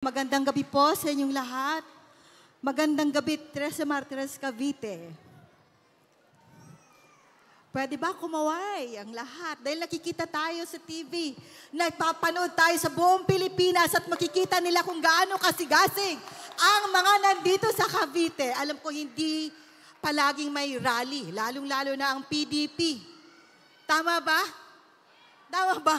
Magandang gabi po sa inyong lahat. Magandang gabi, Teresa Martires Cavite. Pwede ba kumaway ang lahat? Dahil nakikita tayo sa TV, nagpapanood tayo sa buong Pilipinas at makikita nila kung gaano kasigasig ang mga nandito sa Cavite. Alam ko hindi palaging may rally, lalong-lalo na ang PDP. Tama ba? Tama ba?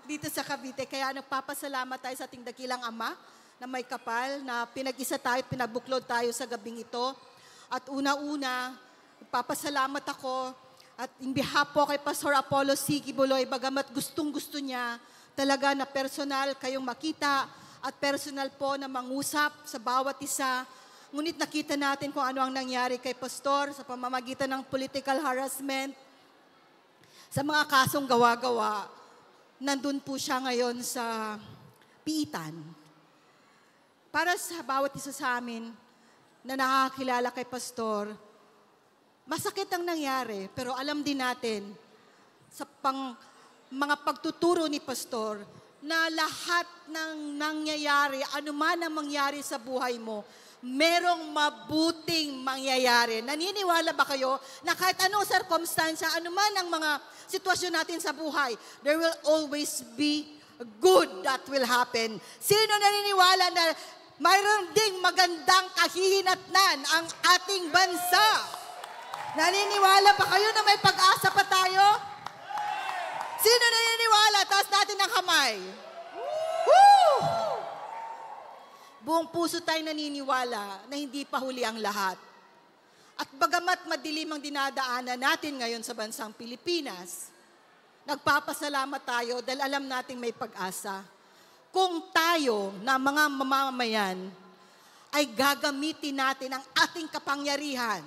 Dito sa Cavite. Kaya nagpapasalamat tayo sa ating dakilang Ama na may kapal, na pinag-isa tayo, pinabuklod tayo sa gabing ito. At una-una, nagpapasalamat ako at in behalf po kay Pastor Apollo C. Kibuloy, bagamat gustong-gusto niya talaga na personal kayong makita at personal po na mangusap sa bawat isa. Ngunit nakita natin kung ano ang nangyari kay Pastor sa pamamagitan ng political harassment, sa mga kasong gawa-gawa. Nandun po siya ngayon sa piitan. Para sa bawat isa sa amin na nakakilala kay Pastor, masakit ang nangyari, pero alam din natin sa mga pagtuturo ni Pastor na lahat ng nangyayari, anuman ang mangyari sa buhay mo, merong mabuting mangyayari. Naniniwala ba kayo na kahit anong circumstansya, anuman ang mga sitwasyon natin sa buhay, there will always be good that will happen. Sino naniniwala na mayroon ding magandang kahihinatnan ang ating bansa? Naniniwala ba kayo na may pag-asa pa tayo? Sino naniniwala? Taas natin ang kamay. Woo! Buong puso tayo naniniwala na hindi pa huli ang lahat. At bagamat madilim ang dinadaanan natin ngayon sa bansang Pilipinas, nagpapasalamat tayo dahil alam nating may pag-asa. Kung tayo na mga mamamayan ay gagamitin natin ang ating kapangyarihan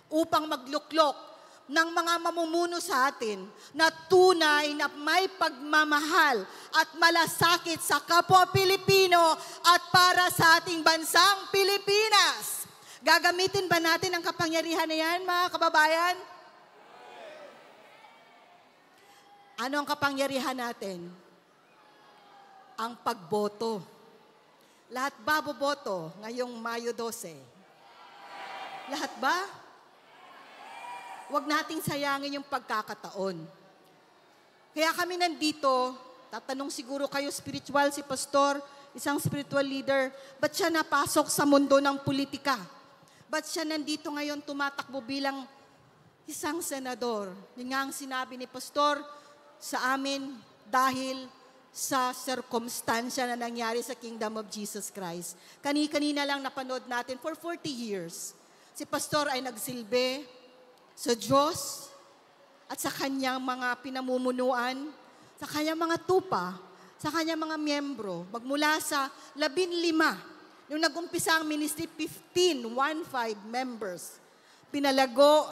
upang magluklok ng mga mamumuno sa atin na tunay na may pagmamahal at malasakit sa kapwa Pilipino at para sa ating bansang Pilipinas. Gagamitin ba natin ang kapangyarihan na yan, mga kababayan? Ano ang kapangyarihan natin? Ang pagboto. Lahat ba boboto ngayong Mayo 12? Lahat ba? Huwag nating sayangin yung pagkakataon. Kaya kami nandito, tatanong siguro kayo, spiritual si Pastor, isang spiritual leader, ba't siya napasok sa mundo ng politika? Ba't siya nandito ngayon tumatakbo bilang isang senador? Yun nga ang sinabi ni Pastor sa amin dahil sa circumstansya na nangyari sa Kingdom of Jesus Christ. Kani-kanina lang napanood natin for 40 years. Si Pastor ay nagsilbi sa Diyos at sa kanyang mga pinamumunuan, sa kanyang mga tupa, sa kanyang mga miyembro. Magmula sa 15, nung nag-umpisa ang ministry, 15 members. Pinalago,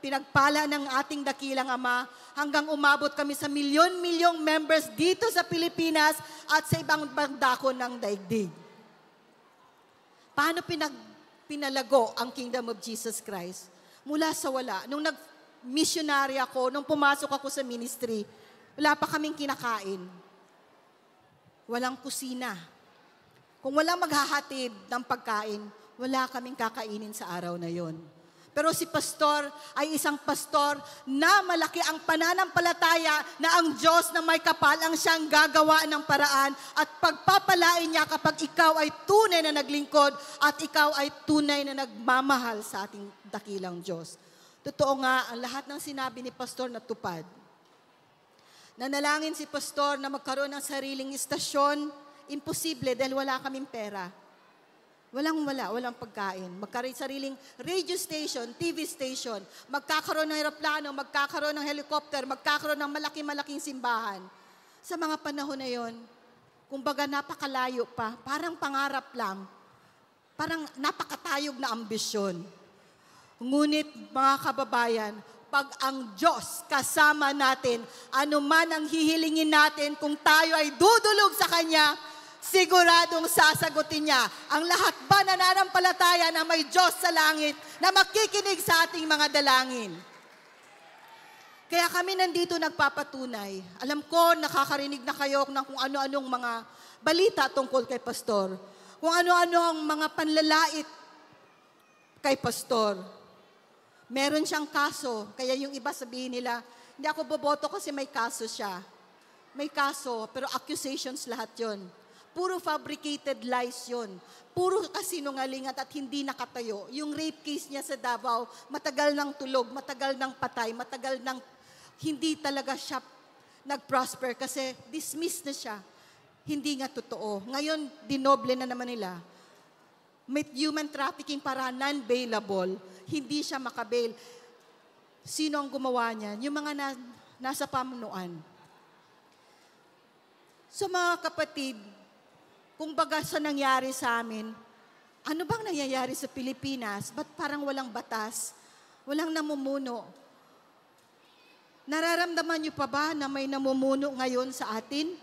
pinagpala ng ating dakilang Ama hanggang umabot kami sa milyon-milyong members dito sa Pilipinas at sa ibang bandako ng daigdig. Paano pinalago ang Kingdom of Jesus Christ? Mula sa wala. Nung nag-missionary ako, nung pumasok ako sa ministry, wala pa kaming kinakain. Walang kusina. Kung walang maghahatid ng pagkain, wala kaming kakainin sa araw na yon. Pero si Pastor ay isang pastor na malaki ang pananampalataya na ang Diyos na may kapal ang siyang gagawa ng paraan at pagpapalain niya kapag ikaw ay tunay na naglingkod at ikaw ay tunay na nagmamahal sa ating dakilang Diyos. Totoo nga, ang lahat ng sinabi ni Pastor natupad. Nanalangin si Pastor na magkaroon ng sariling istasyon, imposible dahil wala kaming pera. Walang pagkain. Magkaroon sariling radio station, TV station, magkakaroon ng aeroplano, magkakaroon ng helicopter, magkakaroon ng malaki-malaking simbahan. Sa mga panahon na yon, kumbaga napakalayo pa, parang pangarap lang, parang napakatayog na ambisyon. Ngunit mga kababayan, pag ang Diyos kasama natin, anuman ang hihilingin natin, kung tayo ay dudulog sa Kanya, siguradong sasagutin niya. Ang lahat ba nananampalataya na may Diyos sa langit na makikinig sa ating mga dalangin? Kaya kami nandito nagpapatunay. Alam ko, nakakarinig na kayo ng kung ano-anong mga balita tungkol kay Pastor. Kung ano-ano ang mga panlalait kay Pastor. Meron siyang kaso, kaya yung iba sabihin nila, hindi ako boboto kasi may kaso siya. May kaso, pero accusations lahat yon. Puro fabricated lies yon. Puro kasinungalingan at hindi nakatayo. Yung rape case niya sa Davao, matagal nang tulog, matagal nang patay, matagal nang hindi talaga siya nag-prosper kasi dismissed na siya. Hindi nga totoo. Ngayon, dinoble na naman nila. May human trafficking para non-bailable. Hindi siya makabail. Sino ang gumawa niyan? Yung mga nasa pamunuan. So mga kapatid, kung baga sa nangyari sa amin, ano bang nangyayari sa Pilipinas? Ba't parang walang batas? Walang namumuno? Nararamdaman niyo pa ba na may namumuno ngayon sa atin?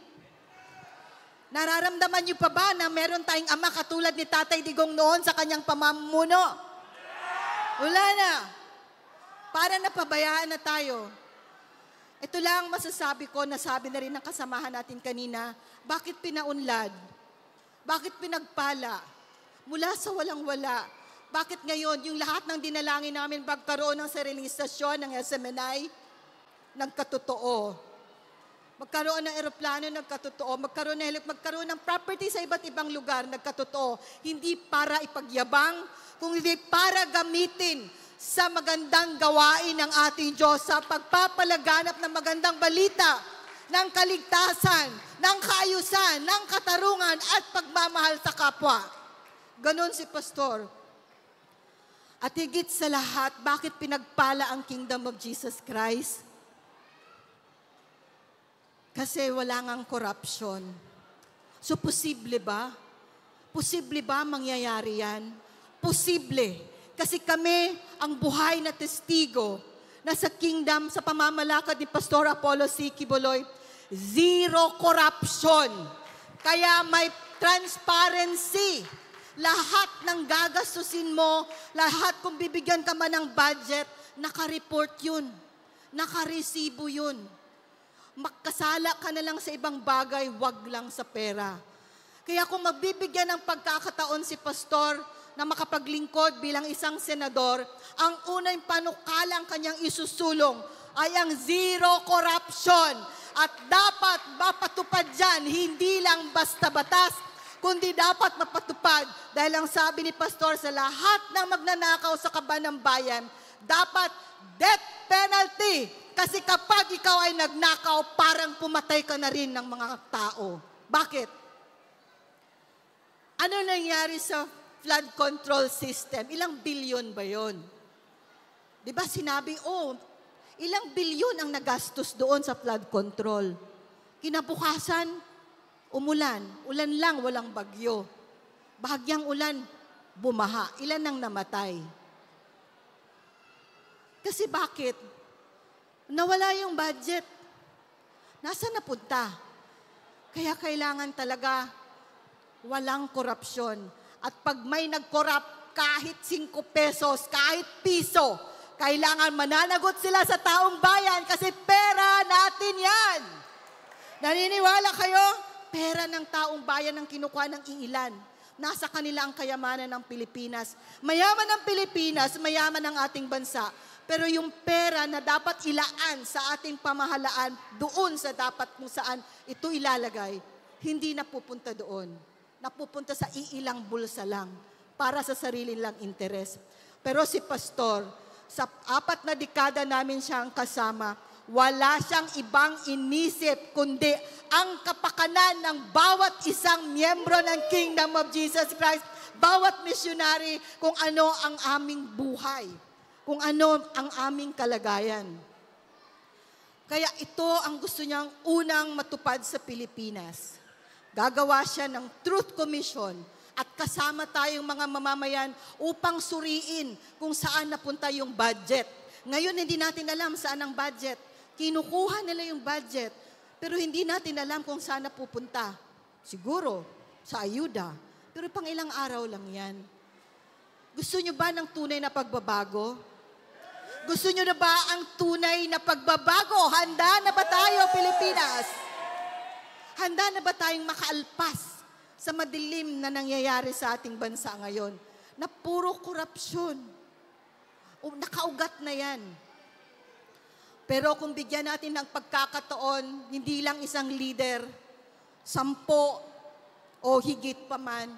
Nararamdaman niyo pa ba na meron tayong ama katulad ni Tatay Digong noon sa kanyang pamumuno? Wala na. Para napabayaan na tayo. Ito lang masasabi ko, nasabi na rin ng kasamahan natin kanina, bakit pinaunlad? Bakit pinagpala? Mula sa walang-wala. Bakit ngayon, yung lahat ng dinalangin namin magkaroon ng sariling istasyon ng SMNI, nagkatotoo. Magkaroon ng eroplano, nagkatotoo. Magkaroon ng property sa iba't ibang lugar, nagkatotoo. Hindi para ipagyabang, kundi para gamitin sa magandang gawain ng ating Diyos sa pagpapalaganap ng magandang balita, ng kaligtasan, ng kaayusan, ng katarungan at pagmamahal sa kapwa. Ganon si Pastor. At higit sa lahat, bakit pinagpala ang Kingdom of Jesus Christ? Kasi wala ngang corruption. So, posible ba? Posible ba mangyayari yan? Posible. Kasi kami ang buhay na testigo na sa kingdom, sa pamamalakad ni Pastor Apollo C. Quiboloy, zero corruption. Kaya may transparency. Lahat ng gagastusin mo, lahat kung bibigyan ka man ng budget, nakareport yun. Nakaresibo yun. Makasala ka na lang sa ibang bagay, wag lang sa pera. Kaya kung magbibigyan ng pagkakataon si Pastor na makapaglingkod bilang isang senador, ang unang panukalang kanyang isusulong ay ang zero corruption. At dapat mapatupad dyan, hindi lang basta batas, kundi dapat mapatupad. Dahil ang sabi ni Pastor sa lahat ng magnanakaw sa kaban ng bayan, dapat death penalty. Kasi kapag ikaw ay nagnakaw, parang pumatay ka na rin ng mga tao. Bakit? Ano nangyari sa flood control system? Ilang bilyon ba yon? Di ba sinabi, ilang bilyon ang nagastos doon sa flood control. Kinabukasan, umulan. Ulan lang, walang bagyo. Bahagyang ulan, bumaha. Ilan ang namatay? Kasi bakit? Nawala yung budget. Nasaan napunta? Kaya kailangan talaga walang korupsyon. At pag may nag-corrupt, kahit 5 pesos, kahit piso, kailangan mananagot sila sa taong bayan kasi pera natin yan. Naniniwala kayo? Pera ng taong bayan ang kinukuha ng iilan. Nasa kanila ang kayamanan ng Pilipinas. Mayaman ang Pilipinas, mayaman ang ating bansa. Pero yung pera na dapat ilaan sa ating pamahalaan, doon sa dapat kung saan ito ilalagay, hindi napupunta doon. Napupunta sa iilang bulsa lang, para sa sarili lang interes. Pero si Pastor, sa 4 na dekada namin siyang kasama, wala siyang ibang inisip, kundi ang kapakanan ng bawat isang miyembro ng Kingdom of Jesus Christ, bawat missionary, kung ano ang aming buhay. Kung ano ang aming kalagayan. Kaya ito ang gusto niyang unang matupad sa Pilipinas. Gagawa siya ng Truth Commission at kasama tayong mga mamamayan upang suriin kung saan napunta yung budget. Ngayon, hindi natin alam saan ang budget. Kinukuha nila yung budget, pero hindi natin alam kung saan napupunta. Siguro, sa ayuda. Pero pang ilang araw lang yan. Gusto niyo ba ng tunay na pagbabago? Gusto nyo na ba ang tunay na pagbabago? Handa na ba tayo, Pilipinas? Handa na ba tayong makaalpas sa madilim na nangyayari sa ating bansa ngayon? Na puro korupsyon. Nakaugat na yan. Pero kung bigyan natin ng pagkakataon, hindi lang isang leader, 10 o higit pa man,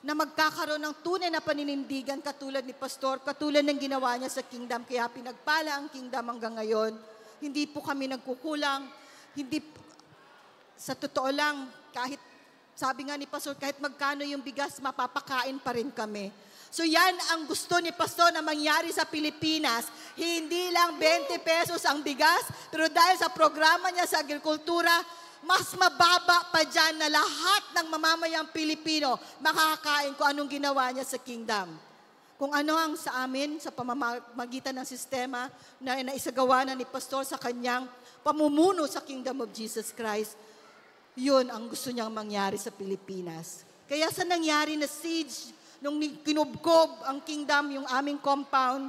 na magkakaroon ng tunay na paninindigan katulad ni Pastor, katulad ng ginawa niya sa kingdom, kaya pinagpala ang kingdom hanggang ngayon. Hindi po kami nagkukulang, sa totoo lang, kahit, sabi nga ni Pastor, kahit magkano yung bigas, mapapakain pa rin kami. So yan ang gusto ni Pastor na mangyari sa Pilipinas. Hindi lang 20 pesos ang bigas, pero dahil sa programa niya sa agrikultura, mas mababa pa dyan na lahat ng mamamayang Pilipino makakakain kung anong ginawa niya sa kingdom. Kung ano ang sa amin, sa pamamagitan ng sistema na naisagawa na ni Pastor sa kanyang pamumuno sa Kingdom of Jesus Christ, yun ang gusto niyang mangyari sa Pilipinas. Kaya sa nangyari na siege, nung kinubkob ang kingdom, yung aming compound,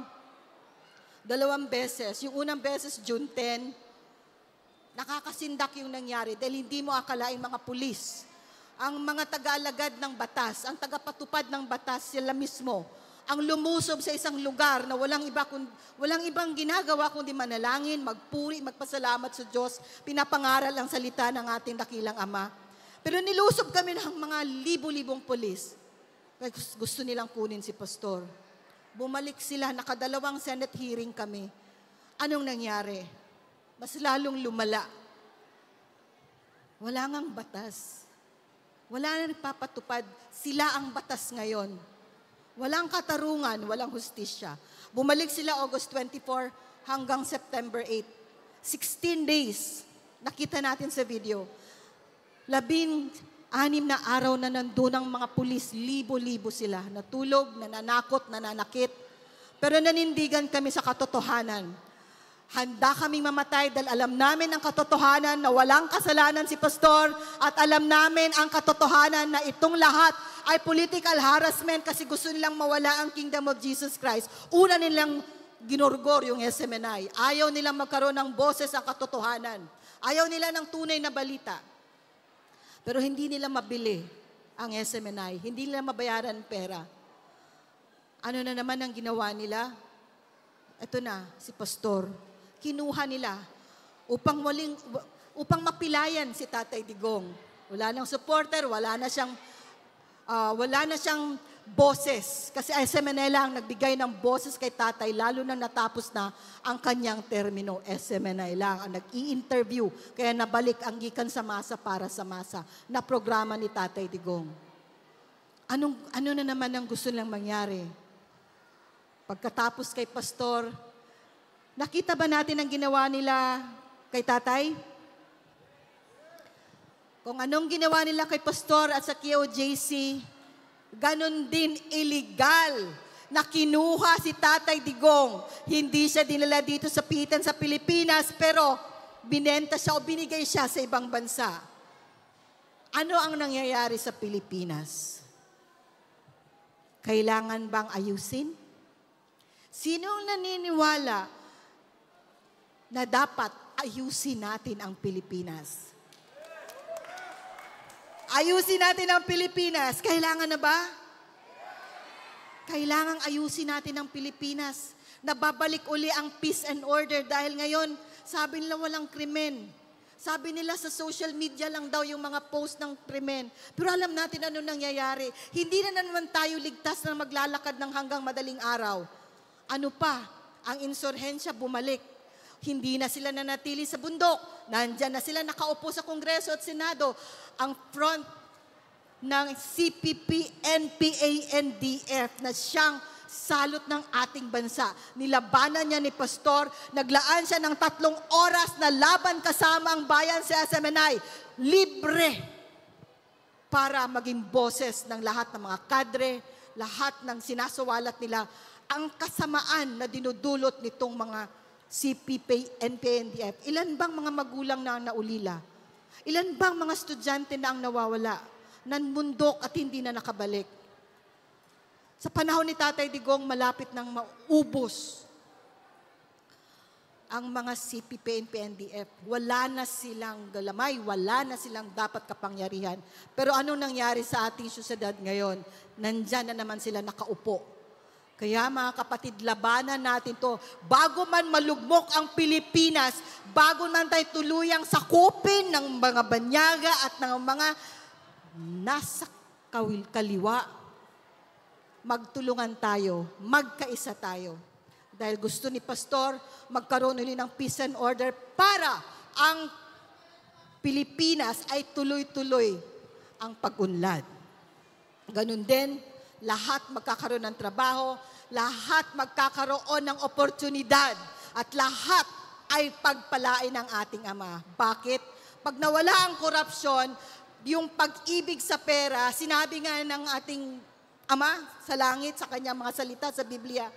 2 beses. Yung unang beses, June 10, nakakasindak yung nangyari dahil hindi mo akalaing mga pulis, ang mga taga-alagad ng batas, ang tagapatupad ng batas, sila mismo, ang lumusob sa isang lugar na walang ibang ginagawa kundi manalangin, magpuri, magpasalamat sa Diyos, pinapangaral ang salita ng ating dakilang Ama. Pero nilusob kami ng mga libo-libong pulis. Gusto nilang kunin si Pastor. Bumalik sila, nakadalawang Senate hearing kami. Anong nangyari? Mas lalong lumala. Wala ngang batas. Wala na nagpapatupad. Sila ang batas ngayon. Walang katarungan, walang hustisya. Bumalik sila August 24 hanggang September 8. 16 days. Nakita natin sa video. 16 na araw na nandun ang mga pulis, libo-libo sila. Natulog, nananakot, nananakit. Pero nanindigan kami sa katotohanan. Handa kaming mamatay dahil alam namin ang katotohanan na walang kasalanan si Pastor at alam namin ang katotohanan na itong lahat ay political harassment kasi gusto nilang mawala ang Kingdom of Jesus Christ. Una nilang ginurgor yung SMNI. Ayaw nilang magkaroon ng boses ang katotohanan. Ayaw nila ng tunay na balita. Pero hindi nila mabili ang SMNI. Hindi nila mabayaran pera. Ano na naman ang ginawa nila? Ito na, si Pastor. Kinuha nila upang mapilayan si Tatay Digong. Wala nang supporter, wala na siyang boses. Kasi SMNI lang nagbigay ng boses kay Tatay, lalo na natapos na ang kanyang termino. SMNI lang ang nag-i-interview. Kaya nabalik ang gikan sa masa para sa masa na programa ni Tatay Digong. Ano na naman ang gusto nilang mangyari? Pagkatapos kay Pastor, nakita ba natin ang ginawa nila kay Tatay? Kung anong ginawa nila kay Pastor at sa KOJC, ganon din illegal na kinuha si Tatay Digong. Hindi siya dinala dito sa pitan sa Pilipinas, pero binenta siya o binigay siya sa ibang bansa. Ano ang nangyayari sa Pilipinas? Kailangan bang ayusin? Sinong naniniwala na dapat ayusin natin ang Pilipinas? Ayusin natin ang Pilipinas. Kailangan na ba? Kailangang ayusin natin ang Pilipinas. Nababalik uli ang peace and order dahil ngayon, sabi nila walang krimen. Sabi nila sa social media lang daw yung mga post ng krimen. Pero alam natin ano nangyayari. Hindi na naman tayo ligtas na maglalakad ng hanggang madaling araw. Ano pa? Ang insurhensya bumalik. Hindi na sila nanatili sa bundok. Nandyan na sila nakaupo sa Kongreso at Senado. Ang front ng CPP, NPA, NDF na siyang salot ng ating bansa. Nilabanan niya ni Pastor. Naglaan siya ng 3 oras na laban kasama ang bayan sa SMNI. Libre para maging boses ng lahat ng mga kadre, lahat ng sinasawalat nila ang kasamaan na dinudulot nitong mga CPP, NPA, NDF. Ilan bang mga magulang na naulila? Ilan bang mga estudyante na ang nawawala? Nanmundok at hindi na nakabalik? Sa panahon ni Tatay Digong, malapit nang maubos ang mga CPP and PNDF, wala na silang galamay, wala na silang dapat kapangyarihan. Pero ano nangyari sa ating syudad ngayon? Nandyan na naman sila nakaupo. Kaya mga kapatid, labanan natin to. Bago man malugmok ang Pilipinas, bago man tayo tuluyang sakupin ng mga banyaga at ng mga nasa kaliwa, magtulungan tayo, magkaisa tayo. Dahil gusto ni Pastor, magkaroon ulit ng peace and order para ang Pilipinas ay tuloy-tuloy ang pag-unlad. Ganun din, lahat magkakaroon ng trabaho, lahat magkakaroon ng oportunidad, at lahat ay pagpalain ng ating Ama. Bakit? Pag nawala ang korupsyon, yung pag-ibig sa pera, sinabi nga ng ating Ama sa langit, sa kanyang mga salita sa Biblia,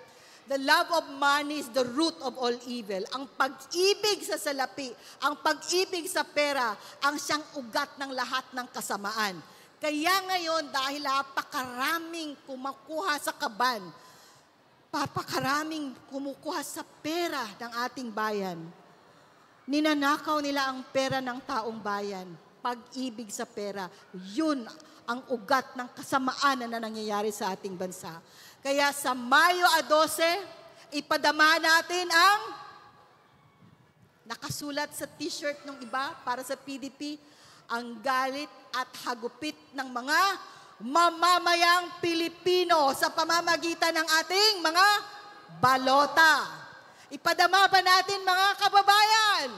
the love of money is the root of all evil. Ang pag-ibig sa salapi, ang pag-ibig sa pera, ang siyang ugat ng lahat ng kasamaan. Kaya ngayon, dahil napakaraming kumukuha sa kaban, papakaraming kumukuha sa pera ng ating bayan, ninanakaw nila ang pera ng taong bayan. Pag-ibig sa pera, yun ang ugat ng kasamaan na nangyayari sa ating bansa. Kaya sa Mayo 12, ipadama natin ang nakasulat sa t-shirt ng iba para sa PDP, ang galit at hagupit ng mga mamamayang Pilipino sa pamamagitan ng ating mga balota. Ipadama ba natin, mga kababayan?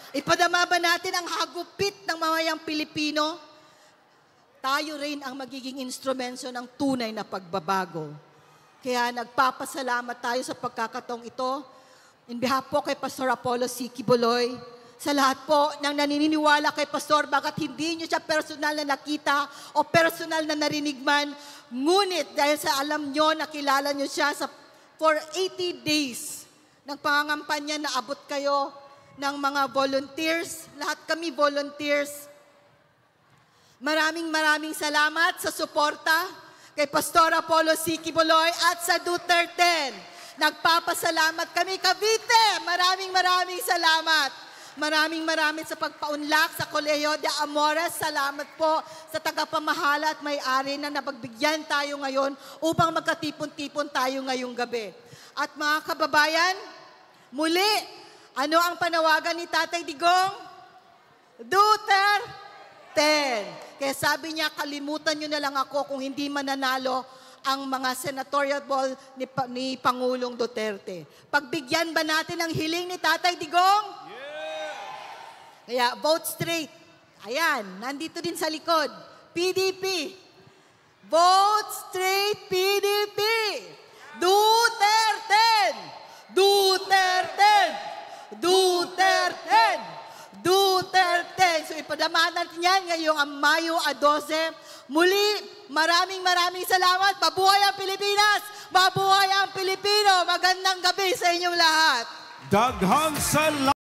Ipadama ba natin ang hagupit ng mamayang Pilipino? Tayo rin ang magiging instrumento ng tunay na pagbabago. Kaya nagpapasalamat tayo sa pagkakataong ito. In behalf po kay Pastor Apollo C. Quiboloy, sa lahat po ng naniniwala kay Pastor, bagat hindi nyo siya personal na nakita o personal na narinig man, ngunit dahil sa alam nyo, nakilala nyo siya for 80 days ng pangangampanya na abot kayo ng mga volunteers, lahat kami volunteers. Maraming salamat sa suporta kay Pastor Apollo C. Quiboloy at sa Duterte. Nagpapasalamat kami, Cavite. Maraming salamat. Maraming sa pagpaunlak sa Colegio de Amores. Salamat po sa tagapamahala at may-ari na napagbigyan tayo ngayon upang magkatipon-tipon tayo ngayong gabi. At mga kababayan, muli, ano ang panawagan ni Tatay Digong? Duterte! Kaya sabi niya, kalimutan nyo na lang ako kung hindi mananalo ang mga senatorial ball ni Pangulong Duterte. Pagbigyan ba natin ang hiling ni Tatay Digong? Yeah! Kaya vote straight. Ayan, nandito din sa likod. PDP. Vote straight PDP. Duterte! Duterte! Duterte! Duterte! So ipadama natin yan ngayong Mayo 12. Muli, maraming salamat. Mabuhay ang Pilipinas! Mabuhay ang Pilipino! Magandang gabi sa inyong lahat! Daghang salamat!